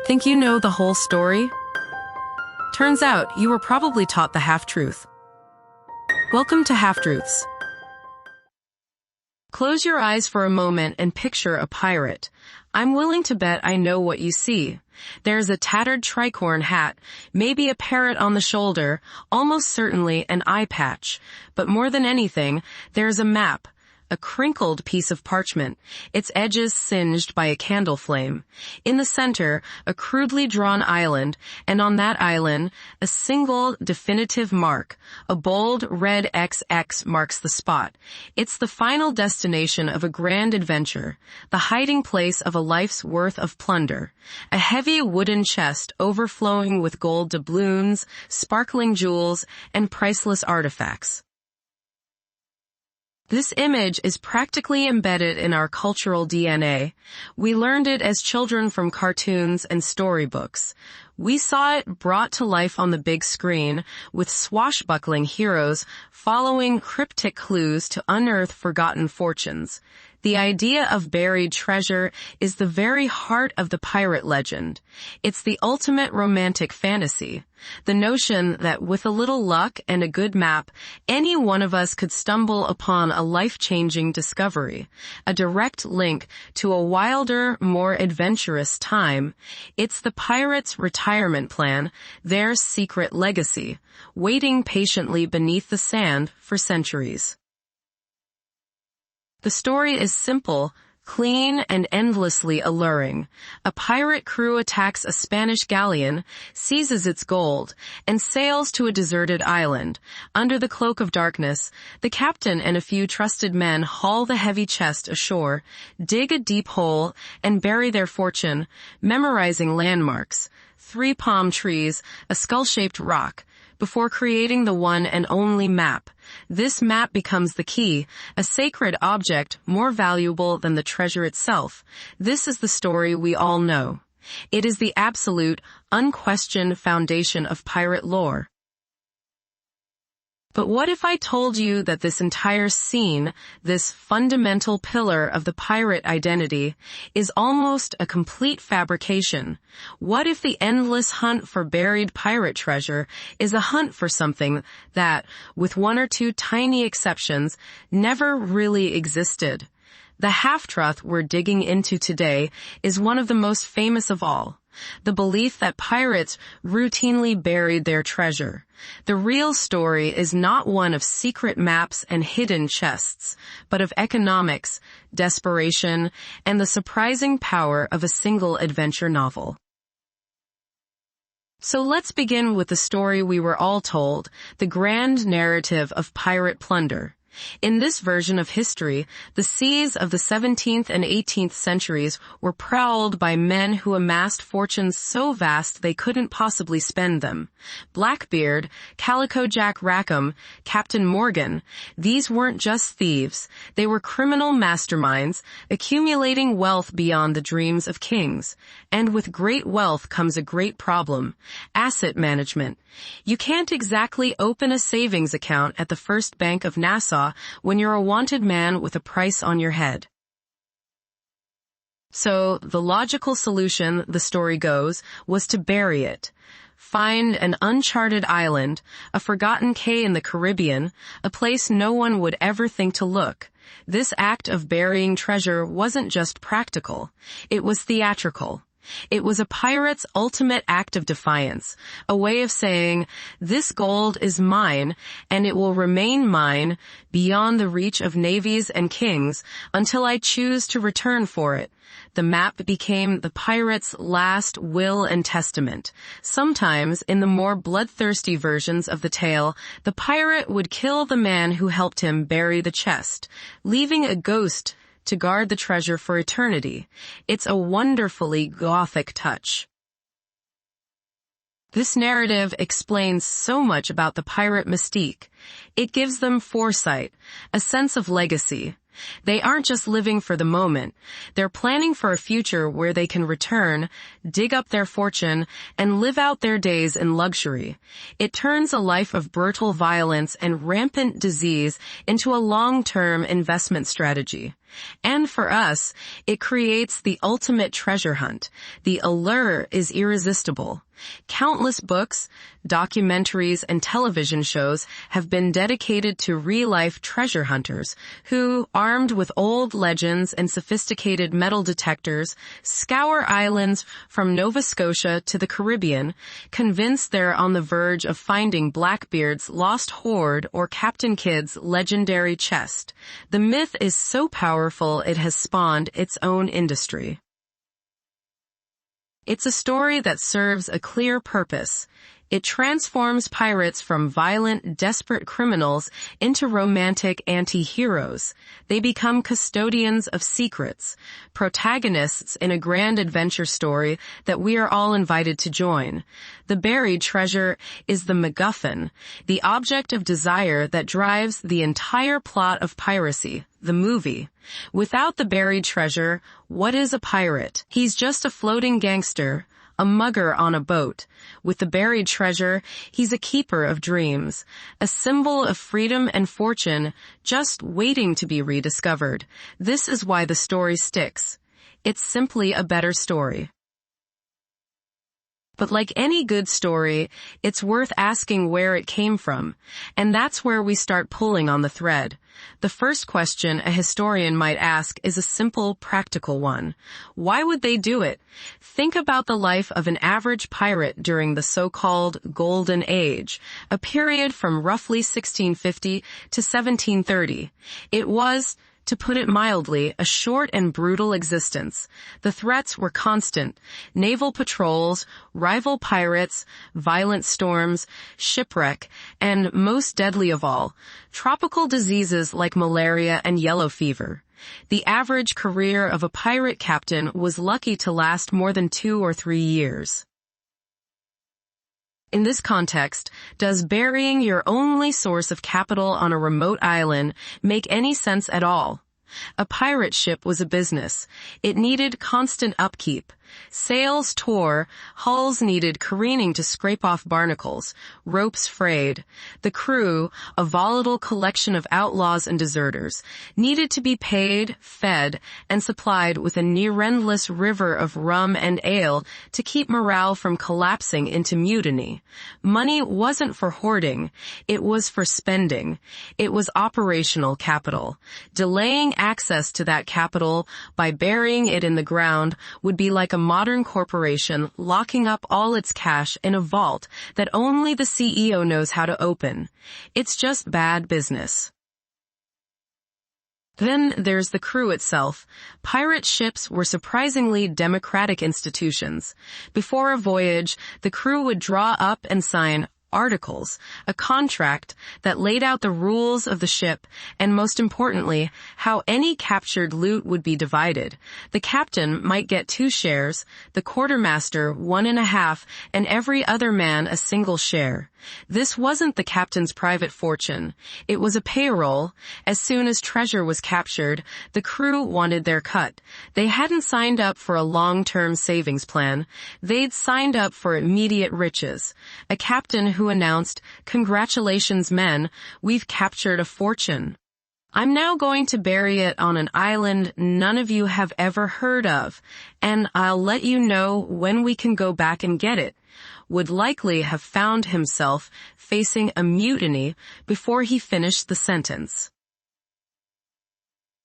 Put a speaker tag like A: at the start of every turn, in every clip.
A: Think you know the whole story? Turns out you were probably taught the half-truth. Welcome to Half-Truths. Close your eyes for a moment and picture a pirate. I'm willing to bet I know what you see. There's a tattered tricorn hat, maybe a parrot on the shoulder, almost certainly an eye patch. But more than anything, there's a map. A crinkled piece of parchment, its edges singed by a candle flame. In the center, a crudely drawn island, and on that island, a single definitive mark. A bold red XX marks the spot. It's the final destination of a grand adventure, the hiding place of a life's worth of plunder. A heavy wooden chest overflowing with gold doubloons, sparkling jewels, and priceless artifacts. This image is practically embedded in our cultural DNA. We learned it as children from cartoons and storybooks. We saw it brought to life on the big screen, with swashbuckling heroes following cryptic clues to unearth forgotten fortunes. The idea of buried treasure is the very heart of the pirate legend. It's the ultimate romantic fantasy. The notion that with a little luck and a good map, any one of us could stumble upon a life-changing discovery, a direct link to a wilder, more adventurous time. It's the pirate's retirement plan, their secret legacy, waiting patiently beneath the sand for centuries. The story is simple, clean, and endlessly alluring. A pirate crew attacks a Spanish galleon, seizes its gold, and sails to a deserted island. Under the cloak of darkness, the captain and a few trusted men haul the heavy chest ashore, dig a deep hole, and bury their fortune, memorizing landmarks, 3 palm trees, a skull-shaped rock, before creating the one and only map. This map becomes the key, a sacred object more valuable than the treasure itself. This is the story we all know. It is the absolute, unquestioned foundation of pirate lore. But what if I told you that this entire scene, this fundamental pillar of the pirate identity, is almost a complete fabrication? What if the endless hunt for buried pirate treasure is a hunt for something that, with 1 or 2 tiny exceptions, never really existed? The half-truth we're digging into today is one of the most famous of all. The belief that pirates routinely buried their treasure. The real story is not one of secret maps and hidden chests, but of economics, desperation, and the surprising power of a single adventure novel. So let's begin with the story we were all told, the grand narrative of pirate plunder. In this version of history, the seas of the 17th and 18th centuries were prowled by men who amassed fortunes so vast they couldn't possibly spend them. Blackbeard, Calico Jack Rackham, Captain Morgan, these weren't just thieves. They were criminal masterminds, accumulating wealth beyond the dreams of kings. And with great wealth comes a great problem: asset management. You can't exactly open a savings account at the First Bank of Nassau when you're a wanted man with a price on your head. So, the logical solution, the story goes, was to bury it. Find an uncharted island, a forgotten cay in the Caribbean, a place no one would ever think to look. This act of burying treasure wasn't just practical, it was theatrical. It was a pirate's ultimate act of defiance, a way of saying, this gold is mine, and it will remain mine beyond the reach of navies and kings until I choose to return for it. The map became the pirate's last will and testament. Sometimes, in the more bloodthirsty versions of the tale, the pirate would kill the man who helped him bury the chest, leaving a ghost to guard the treasure for eternity. It's a wonderfully gothic touch. This narrative explains so much about the pirate mystique. It gives them foresight, a sense of legacy. They aren't just living for the moment. They're planning for a future where they can return, dig up their fortune, and live out their days in luxury. It turns a life of brutal violence and rampant disease into a long-term investment strategy. And for us, it creates the ultimate treasure hunt. The allure is irresistible. Countless books, documentaries, and television shows have been dedicated to real-life treasure hunters who, armed with old legends and sophisticated metal detectors, scour islands from Nova Scotia to the Caribbean, convinced they're on the verge of finding Blackbeard's lost hoard or Captain Kidd's legendary chest. The myth is so powerful it has spawned its own industry. It's a story that serves a clear purpose. It transforms pirates from violent, desperate criminals into romantic anti-heroes. They become custodians of secrets, protagonists in a grand adventure story that we are all invited to join. The buried treasure is the MacGuffin, the object of desire that drives the entire plot of piracy, the movie. Without the buried treasure, what is a pirate? He's just a floating gangster, a mugger on a boat. With the buried treasure, he's a keeper of dreams, a symbol of freedom and fortune, just waiting to be rediscovered. This is why the story sticks. It's simply a better story. But like any good story, it's worth asking where it came from. And that's where we start pulling on the thread. The first question a historian might ask is a simple, practical one. Why would they do it? Think about the life of an average pirate during the so-called Golden Age, a period from roughly 1650 to 1730. It was, to put it mildly, a short and brutal existence. The threats were constant. Naval patrols, rival pirates, violent storms, shipwreck, and most deadly of all, tropical diseases like malaria and yellow fever. The average career of a pirate captain was lucky to last more than 2 or 3 years. In this context, does burying your only source of capital on a remote island make any sense at all? A pirate ship was a business. It needed constant upkeep. Sails tore, hulls needed careening to scrape off barnacles, ropes frayed. The crew, a volatile collection of outlaws and deserters, needed to be paid, fed, and supplied with a near-endless river of rum and ale to keep morale from collapsing into mutiny. Money wasn't for hoarding, it was for spending. It was operational capital. Delaying access to that capital by burying it in the ground would be like a modern corporation locking up all its cash in a vault that only the CEO knows how to open. It's just bad business. Then there's the crew itself. Pirate ships were surprisingly democratic institutions. Before a voyage, the crew would draw up and sign articles, a contract that laid out the rules of the ship and, most importantly, how any captured loot would be divided. The captain might get 2 shares, the quartermaster 1.5, and every other man a single share. This wasn't the captain's private fortune. It was a payroll. As soon as treasure was captured, the crew wanted their cut. They hadn't signed up for a long-term savings plan. They'd signed up for immediate riches. A captain who announced, "Congratulations, men, we've captured a fortune. I'm now going to bury it on an island none of you have ever heard of, and I'll let you know when we can go back and get it," would likely have found himself facing a mutiny before he finished the sentence.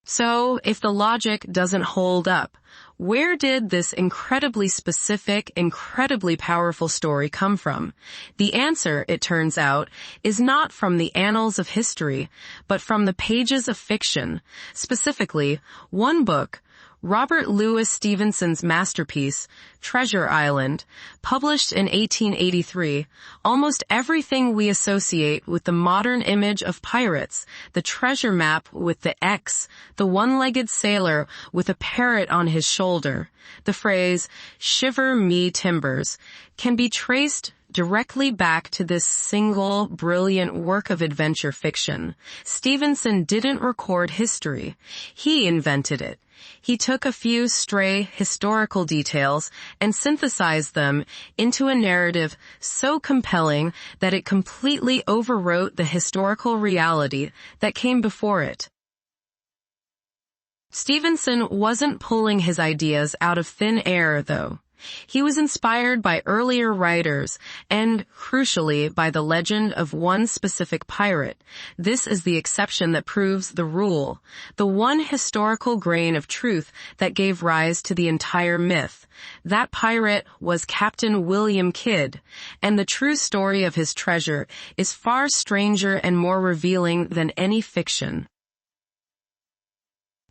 A: So, if the logic doesn't hold up, where did this incredibly specific, incredibly powerful story come from? The answer, it turns out, is not from the annals of history, but from the pages of fiction. Specifically, one book, Robert Louis Stevenson's masterpiece, Treasure Island, published in 1883, almost everything we associate with the modern image of pirates, the treasure map with the X, the one-legged sailor with a parrot on his shoulder, the phrase, "shiver me timbers," can be traced directly back to this single, brilliant work of adventure fiction. Stevenson didn't record history. He invented it. He took a few stray historical details and synthesized them into a narrative so compelling that it completely overwrote the historical reality that came before it. Stevenson wasn't pulling his ideas out of thin air, though. He was inspired by earlier writers and, crucially, by the legend of one specific pirate. This is the exception that proves the rule, the one historical grain of truth that gave rise to the entire myth. That pirate was Captain William Kidd, and the true story of his treasure is far stranger and more revealing than any fiction.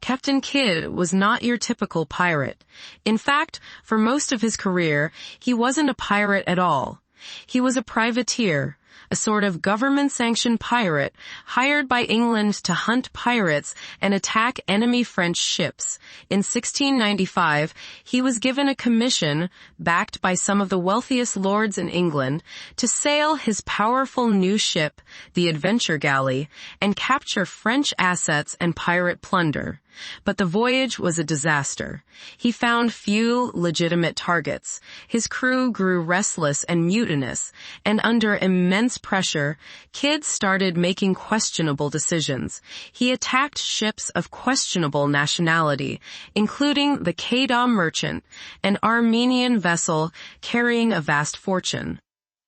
A: Captain Kidd was not your typical pirate. In fact, for most of his career, he wasn't a pirate at all. He was a privateer, a sort of government-sanctioned pirate hired by England to hunt pirates and attack enemy French ships. In 1695, he was given a commission, backed by some of the wealthiest lords in England, to sail his powerful new ship, the Adventure Galley, and capture French assets and pirate plunder. But the voyage was a disaster. He found few legitimate targets. His crew grew restless and mutinous, and under immense pressure, Kidd started making questionable decisions. He attacked ships of questionable nationality, including the Quedagh Merchant, an Armenian vessel carrying a vast fortune.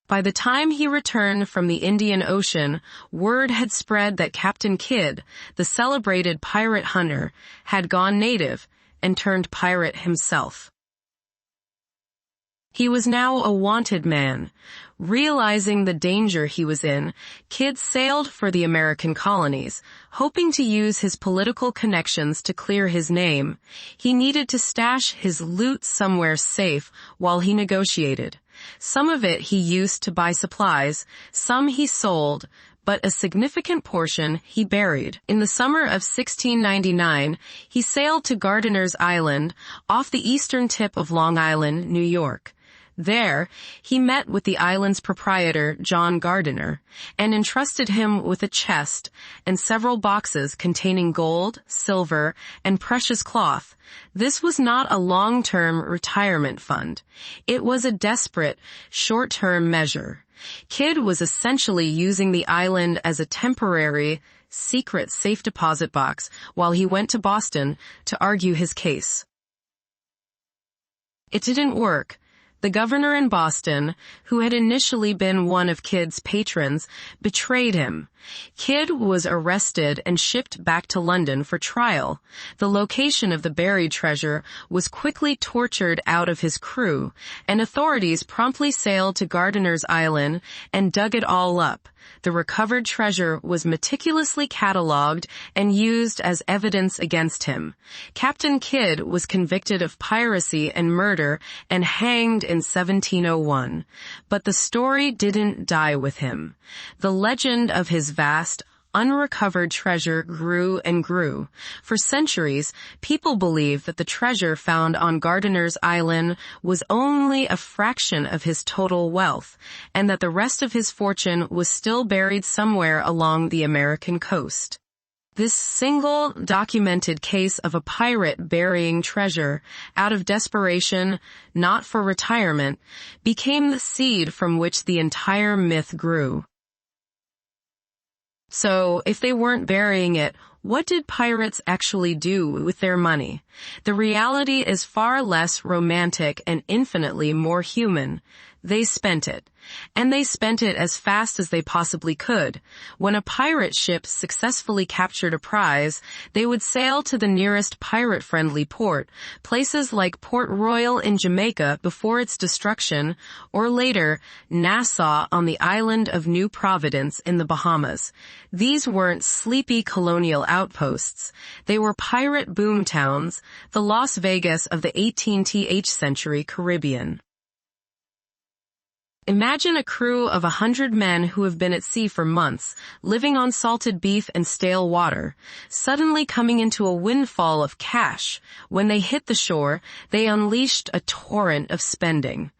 A: By the time he returned from the Indian Ocean, word had spread that Captain Kidd, the celebrated pirate hunter, had gone native and turned pirate himself. He was now a wanted man. Realizing the danger he was in, Kidd sailed for the American colonies, hoping to use his political connections to clear his name. He needed to stash his loot somewhere safe while he negotiated. Some of it he used to buy supplies, some he sold, but a significant portion he buried. In the summer of 1699, he sailed to Gardiner's Island, off the eastern tip of Long Island, New York. There, he met with the island's proprietor, John Gardiner, and entrusted him with a chest and several boxes containing gold, silver, and precious cloth. This was not a long-term retirement fund. It was a desperate, short-term measure. Kidd was essentially using the island as a temporary, secret safe deposit box while he went to Boston to argue his case. It didn't work. The governor in Boston, who had initially been one of Kidd's patrons, betrayed him. Kidd was arrested and shipped back to London for trial. The location of the buried treasure was quickly tortured out of his crew, and authorities promptly sailed to Gardiner's Island and dug it all up. The recovered treasure was meticulously catalogued and used as evidence against him. Captain Kidd was convicted of piracy and murder and hanged in 1701. But the story didn't die with him. The legend of his vast, unrecovered treasure grew and grew. For centuries, people believed that the treasure found on Gardiner's Island was only a fraction of his total wealth, and that the rest of his fortune was still buried somewhere along the American coast. This single documented case of a pirate burying treasure out of desperation, not for retirement, became the seed from which the entire myth grew. So, if they weren't burying it, what did pirates actually do with their money? The reality is far less romantic and infinitely more human. They spent it. And they spent it as fast as they possibly could. When a pirate ship successfully captured a prize, they would sail to the nearest pirate-friendly port, places like Port Royal in Jamaica before its destruction, or later, Nassau on the island of New Providence in the Bahamas. These weren't sleepy colonial outposts. They were pirate boom towns, the Las Vegas of the 18th century Caribbean. Imagine a crew of 100 men who have been at sea for months, living on salted beef and stale water, suddenly coming into a windfall of cash. When they hit the shore, they unleashed a torrent of spending.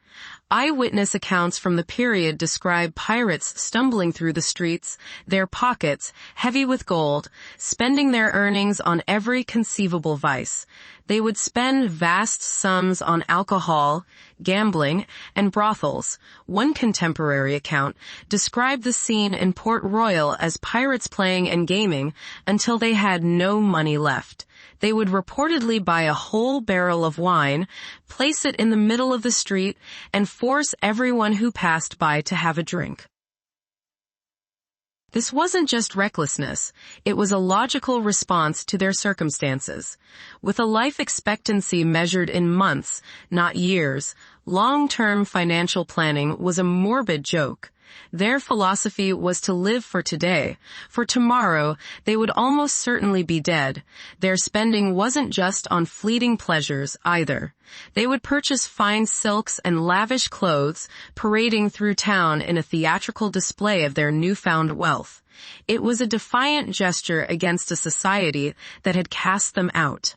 A: Eyewitness accounts from the period describe pirates stumbling through the streets, their pockets heavy with gold, spending their earnings on every conceivable vice. They would spend vast sums on alcohol, gambling, and brothels. One contemporary account described the scene in Port Royal as pirates playing and gaming until they had no money left. They would reportedly buy a whole barrel of wine, place it in the middle of the street, and force everyone who passed by to have a drink. This wasn't just recklessness, it was a logical response to their circumstances. With a life expectancy measured in months, not years, long-term financial planning was a morbid joke. Their philosophy was to live for today. For tomorrow, they would almost certainly be dead. Their spending wasn't just on fleeting pleasures either. They would purchase fine silks and lavish clothes, parading through town in a theatrical display of their newfound wealth. It was a defiant gesture against a society that had cast them out.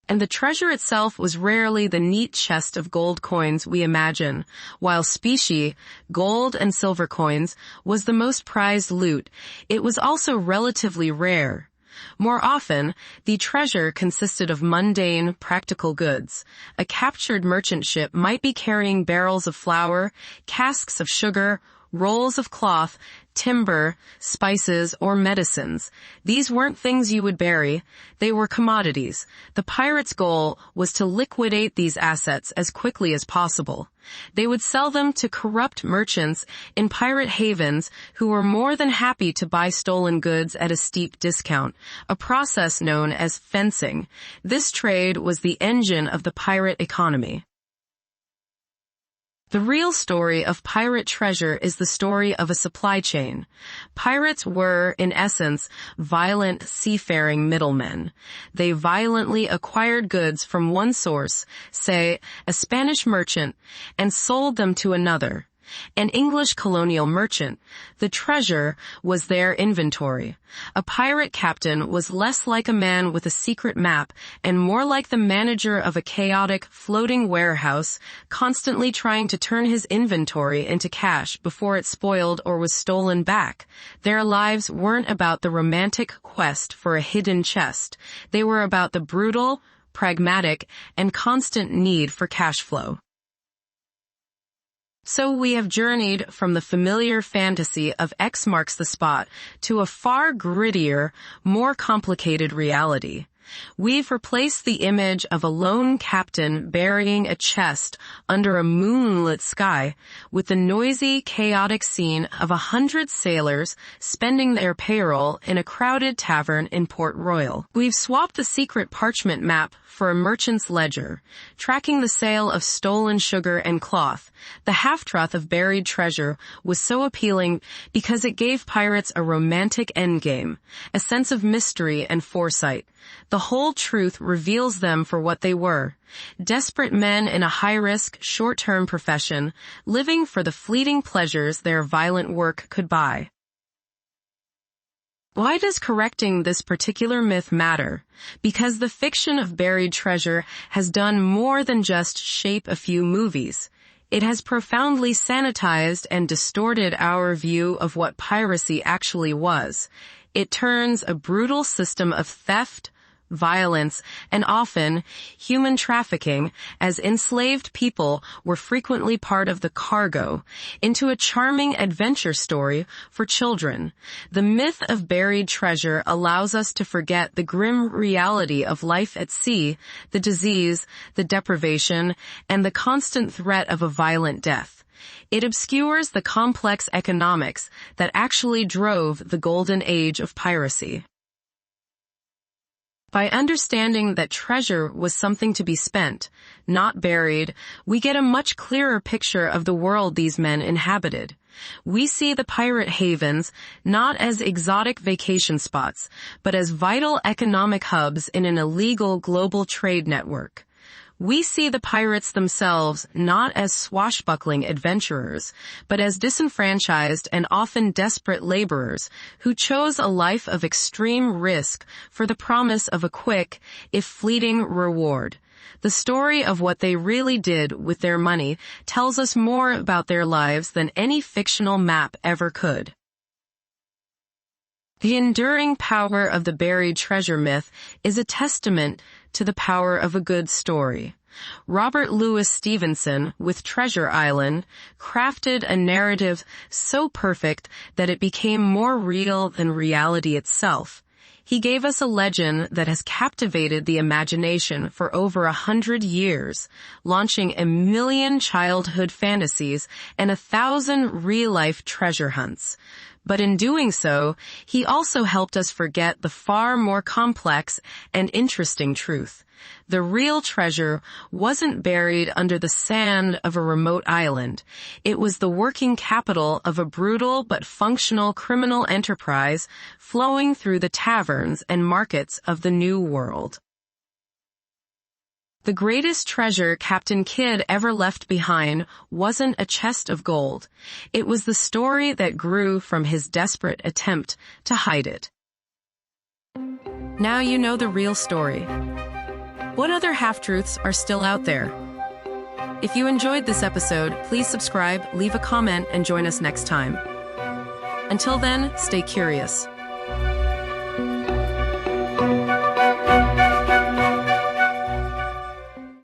A: And the treasure itself was rarely the neat chest of gold coins we imagine. While specie, gold and silver coins, was the most prized loot, it was also relatively rare. More often, the treasure consisted of mundane, practical goods. A captured merchant ship might be carrying barrels of flour, casks of sugar, rolls of cloth, timber, spices, or medicines. These weren't things you would bury. They were commodities. The pirates' goal was to liquidate these assets as quickly as possible. They would sell them to corrupt merchants in pirate havens who were more than happy to buy stolen goods at a steep discount, a process known as fencing. This trade was the engine of the pirate economy. The real story of pirate treasure is the story of a supply chain. Pirates were, in essence, violent seafaring middlemen. They violently acquired goods from one source, say, a Spanish merchant, and sold them to another, an English colonial merchant. The treasure was their inventory. A pirate captain was less like a man with a secret map and more like the manager of a chaotic, floating warehouse, constantly trying to turn his inventory into cash before it spoiled or was stolen back. Their lives weren't about the romantic quest for a hidden chest. They were about the brutal, pragmatic, and constant need for cash flow. So we have journeyed from the familiar fantasy of X marks the spot to a far grittier, more complicated reality. We've replaced the image of a lone captain burying a chest under a moonlit sky with the noisy, chaotic scene of 100 sailors spending their payroll in a crowded tavern in Port Royal. We've swapped the secret parchment map for a merchant's ledger, tracking the sale of stolen sugar and cloth. The half-truth of buried treasure was so appealing because it gave pirates a romantic endgame, a sense of mystery and foresight. The whole truth reveals them for what they were. Desperate men in a high-risk, short-term profession, living for the fleeting pleasures their violent work could buy. Why does correcting this particular myth matter? Because the fiction of buried treasure has done more than just shape a few movies. It has profoundly sanitized and distorted our view of what piracy actually was. It turns a brutal system of theft, violence, and often human trafficking, as enslaved people were frequently part of the cargo, into a charming adventure story for children. The myth of buried treasure allows us to forget the grim reality of life at sea, the disease, the deprivation, and the constant threat of a violent death. It obscures the complex economics that actually drove the golden age of piracy. By understanding that treasure was something to be spent, not buried, we get a much clearer picture of the world these men inhabited. We see the pirate havens not as exotic vacation spots, but as vital economic hubs in an illegal global trade network. We see the pirates themselves not as swashbuckling adventurers, but as disenfranchised and often desperate laborers who chose a life of extreme risk for the promise of a quick, if fleeting, reward. The story of what they really did with their money tells us more about their lives than any fictional map ever could. The enduring power of the buried treasure myth is a testament to the power of a good story. Robert Louis Stevenson, with Treasure Island, crafted a narrative so perfect that it became more real than reality itself. He gave us a legend that has captivated the imagination for over 100 years, launching 1 million childhood fantasies and 1,000 real-life treasure hunts. But in doing so, he also helped us forget the far more complex and interesting truth. The real treasure wasn't buried under the sand of a remote island. It was the working capital of a brutal but functional criminal enterprise flowing through the taverns and markets of the New World. The greatest treasure Captain Kidd ever left behind wasn't a chest of gold. It was the story that grew from his desperate attempt to hide it. Now you know the real story. What other half-truths are still out there? If you enjoyed this episode, please subscribe, leave a comment, and join us next time. Until then, stay curious.